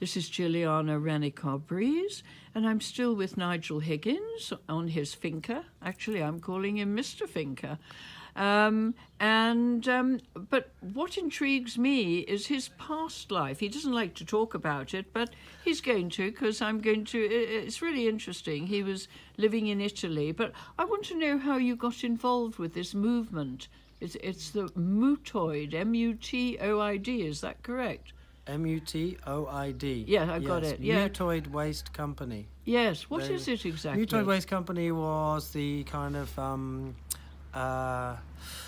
This is Jilliana Ranicar-Breese, and I'm still with Nigel Higgins on his finca. Actually, I'm calling him Mr. Finca. But what intrigues me is his past life. He doesn't like to talk about it, but he's going to, because I'm going to. It's really interesting. He was living in Italy, but I want to know how you got involved with this movement. It's the Mutoid, M-U-T-O-I-D, is that correct? Mutoid. Yeah, I've got it. Yeah. Mutoid Waste Company. Yes. What is it exactly? Mutoid Waste Company was the kind of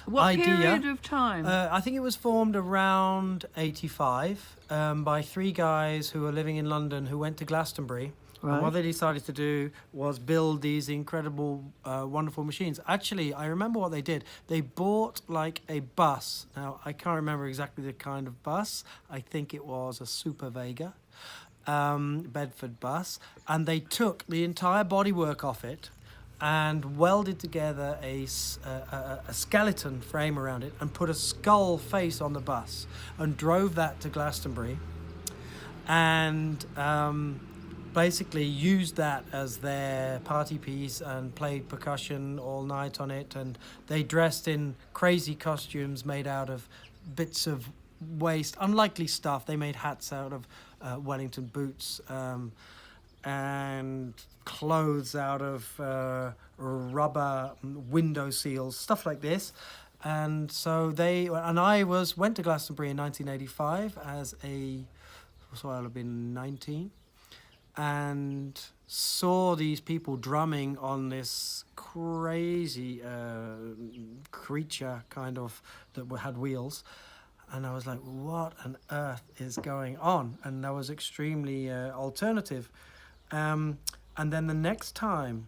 what idea. period of time? I think it was formed around 85 by three guys who were living in London who went to Glastonbury. Right. And what they decided to do was build these incredible, wonderful machines. Actually, I remember what they did. They bought like a bus. Now, I can't remember exactly the kind of bus. I think it was a Super Vega, Bedford bus. And they took the entire bodywork off it and welded together a skeleton frame around it and put a skull face on the bus and drove that to Glastonbury. And basically used that as their party piece and played percussion all night on it, and they dressed in crazy costumes made out of bits of waste, unlikely stuff. They made hats out of Wellington boots and clothes out of rubber window seals, stuff like this. And so I went to Glastonbury in 1985 so I'll have been 19, and saw these people drumming on this crazy creature kind of that had wheels, and I was like, what on earth is going on? And that was extremely alternative. And then the next time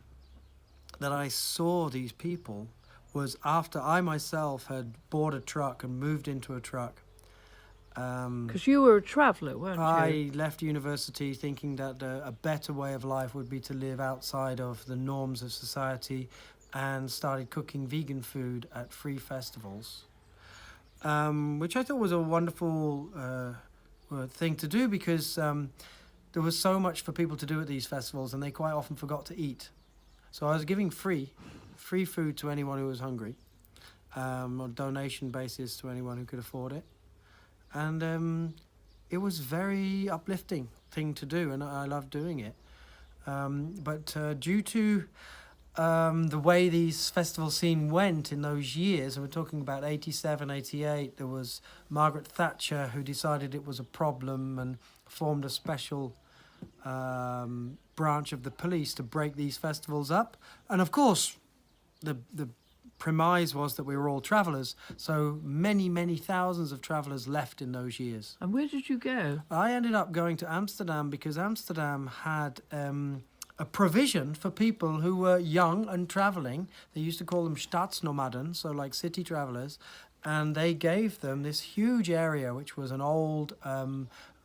that I saw these people was after I myself had bought a truck and moved into a truck. Because you were a traveller, weren't you? I left university thinking that a better way of life would be to live outside of the norms of society, and started cooking vegan food at free festivals, which I thought was a wonderful thing to do, because there was so much for people to do at these festivals and they quite often forgot to eat. So I was giving free food to anyone who was hungry, on donation basis to anyone who could afford it. And it was very uplifting thing to do, and I loved doing it. But due to the way these festival scene went in those years, and we're talking about 87, 88, there was Margaret Thatcher, who decided it was a problem and formed a special branch of the police to break these festivals up. And of course, the premise was that we were all travellers, so many thousands of travellers left in those years. And where did you go? I ended up going to Amsterdam, because Amsterdam had a provision for people who were young and travelling. They used to call them Staatsnomaden, so like city travellers, and they gave them this huge area, which was an old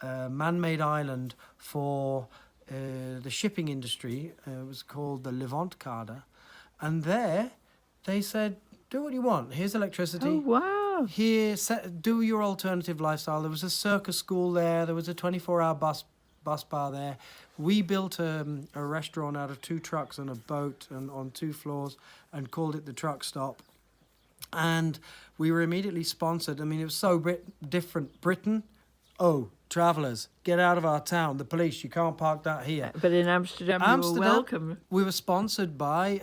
man-made island for the shipping industry. It was called the Levantkade, and there they said, do what you want. Here's electricity. Oh, wow. Here, do your alternative lifestyle. There was a circus school there. There was a 24-hour bus bar there. We built a restaurant out of 2 trucks and a boat and on 2 floors, and called it the Truck Stop. And we were immediately sponsored. I mean, it was so different. Britain, oh, travellers, get out of our town. The police, you can't park that here. But in Amsterdam, you were welcome. We were sponsored by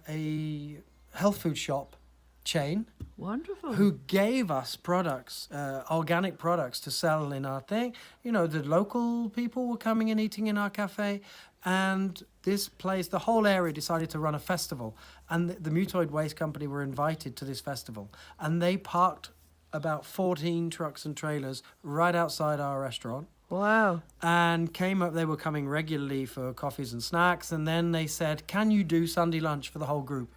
a health food shop chain. Wonderful. Who gave us products, organic products to sell in our thing. You know, the local people were coming and eating in our cafe, and this place, the whole area, decided to run a festival, and the Mutoid Waste Company were invited to this festival, and they parked about 14 trucks and trailers right outside our restaurant. Wow. And came up, they were coming regularly for coffees and snacks, and then they said, can you do Sunday lunch for the whole group?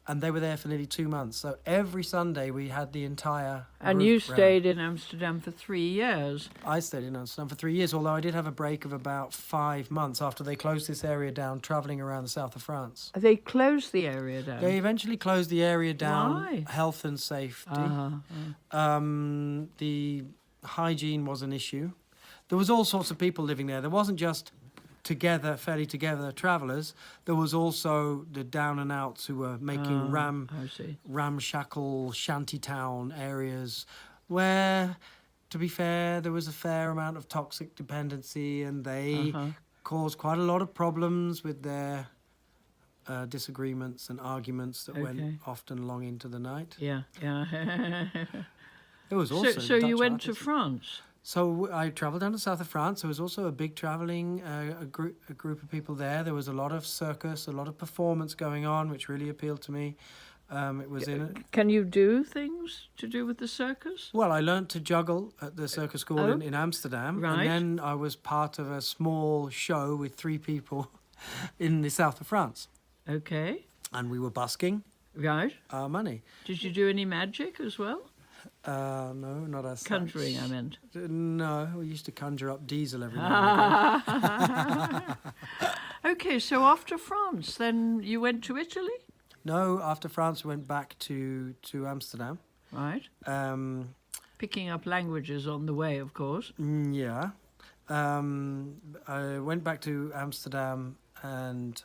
And they were there for nearly 2 months. So every Sunday we had the entire And you stayed in Amsterdam for 3 years. I stayed in Amsterdam for 3 years, although I did have a break of about 5 months after they closed this area down, travelling around the south of France. They closed the area down? They eventually closed the area down. Why? Health and safety. Uh-huh. The hygiene was an issue. there was all sorts of people living there. There wasn't just fairly together travellers. There was also the down and outs who were making I see. ramshackle shantytown areas where, to be fair, there was a fair amount of toxic dependency, and they caused quite a lot of problems with their disagreements and arguments that went often long into the night. Yeah. There was also So you Dutch went to artists. France? So I travelled down to the south of France. There was also a big travelling a group of people there. There was a lot of circus, a lot of performance going on, which really appealed to me. It was Can you do things to do with the circus? Well, I learnt to juggle at the circus school in Amsterdam. Right. And then I was part of a small show with 3 people in the south of France. Okay. And we were busking Right. our money. Did you do any magic as well? No, not as Conjuring, such. I meant. No, we used to conjure up diesel every now and again. Okay, so after France, then you went to Italy? No, after France, we went back to Amsterdam. Right. Picking up languages on the way, of course. Yeah. I went back to Amsterdam, and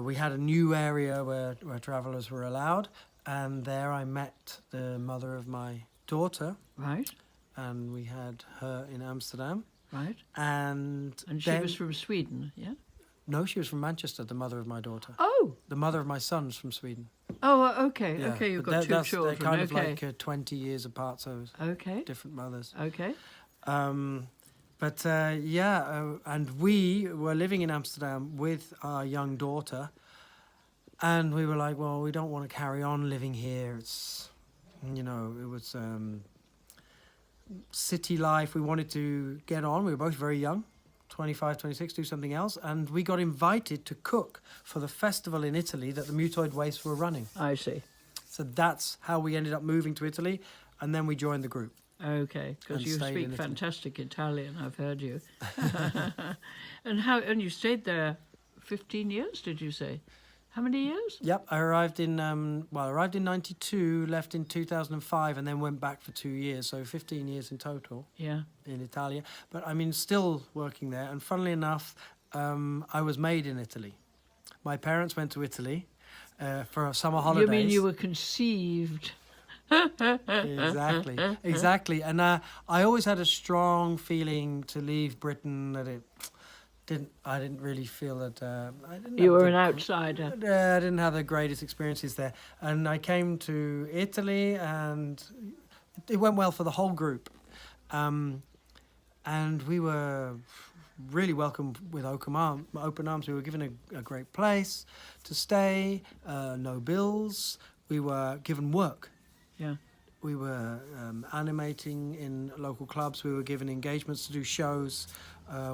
we had a new area where travellers were allowed. And there I met the mother of my daughter. Right. And we had her in Amsterdam. Right. And she was from Sweden, yeah? No, she was from Manchester, the mother of my daughter. Oh! The mother of my son's from Sweden. Oh, okay. Yeah. Okay, you've But got two children. They're kind of okay. like 20 years apart, so different mothers. Okay. And we were living in Amsterdam with our young daughter. And we were like, well, we don't want to carry on living here. It's, it was city life. We wanted to get on. We were both very young, 25, 26, do something else. And we got invited to cook for the festival in Italy that the Mutoid Waifs were running. I see. So that's how we ended up moving to Italy. And then we joined the group. Okay, because And you stayed speak in Italy. fantastic Italian, I've heard you. And you stayed there 15 years, did you say? How many years? Yep, I arrived in 92, left in 2005, and then went back for 2 years, so 15 years in total. Yeah. In Italia, but I mean, still working there. And funnily enough, I was made in Italy. My parents went to Italy for summer holidays. You mean you were conceived? Exactly. And I always had a strong feeling to leave Britain, that I didn't really feel that you were an outsider. I didn't have the greatest experiences there, and I came to Italy, and it went well for the whole group, and we were really welcomed with open arms. We were given a great place to stay, no bills. We were given work. Yeah. We were animating in local clubs. We were given engagements to do shows.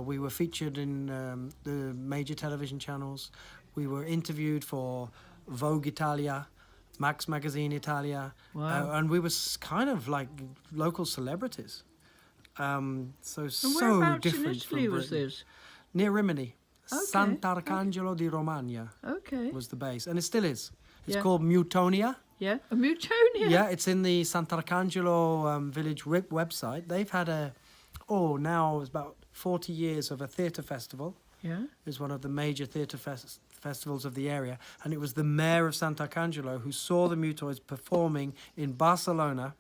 We were featured in the major television channels. We were interviewed for Vogue Italia, Max Magazine Italia. Wow. And we were kind of like local celebrities. So whereabouts different in Italy from was Britain. this? Near Rimini. Okay. Sant'Arcangelo di Romagna was the base. And it still is. It's called Mutonia. Yeah, a Mutonia. Yeah, it's in the Sant'Arcangelo village website. They've had now it's about 40 years of a theatre festival. Yeah. It's one of the major theatre festivals of the area. And it was the mayor of Sant'Arcangelo who saw the Mutoids performing in Barcelona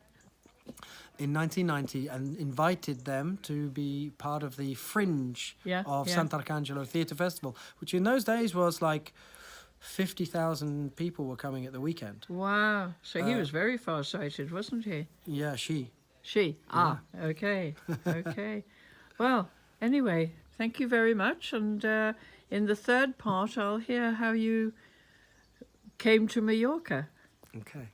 in 1990 and invited them to be part of the fringe of Sant'Arcangelo Theatre Festival, which in those days was like 50,000 people were coming at the weekend. Wow. So he was very far-sighted, wasn't he? Yeah, she. Okay. Okay. Well, anyway, thank you very much. And in the third part, I'll hear how you came to Mallorca. Okay.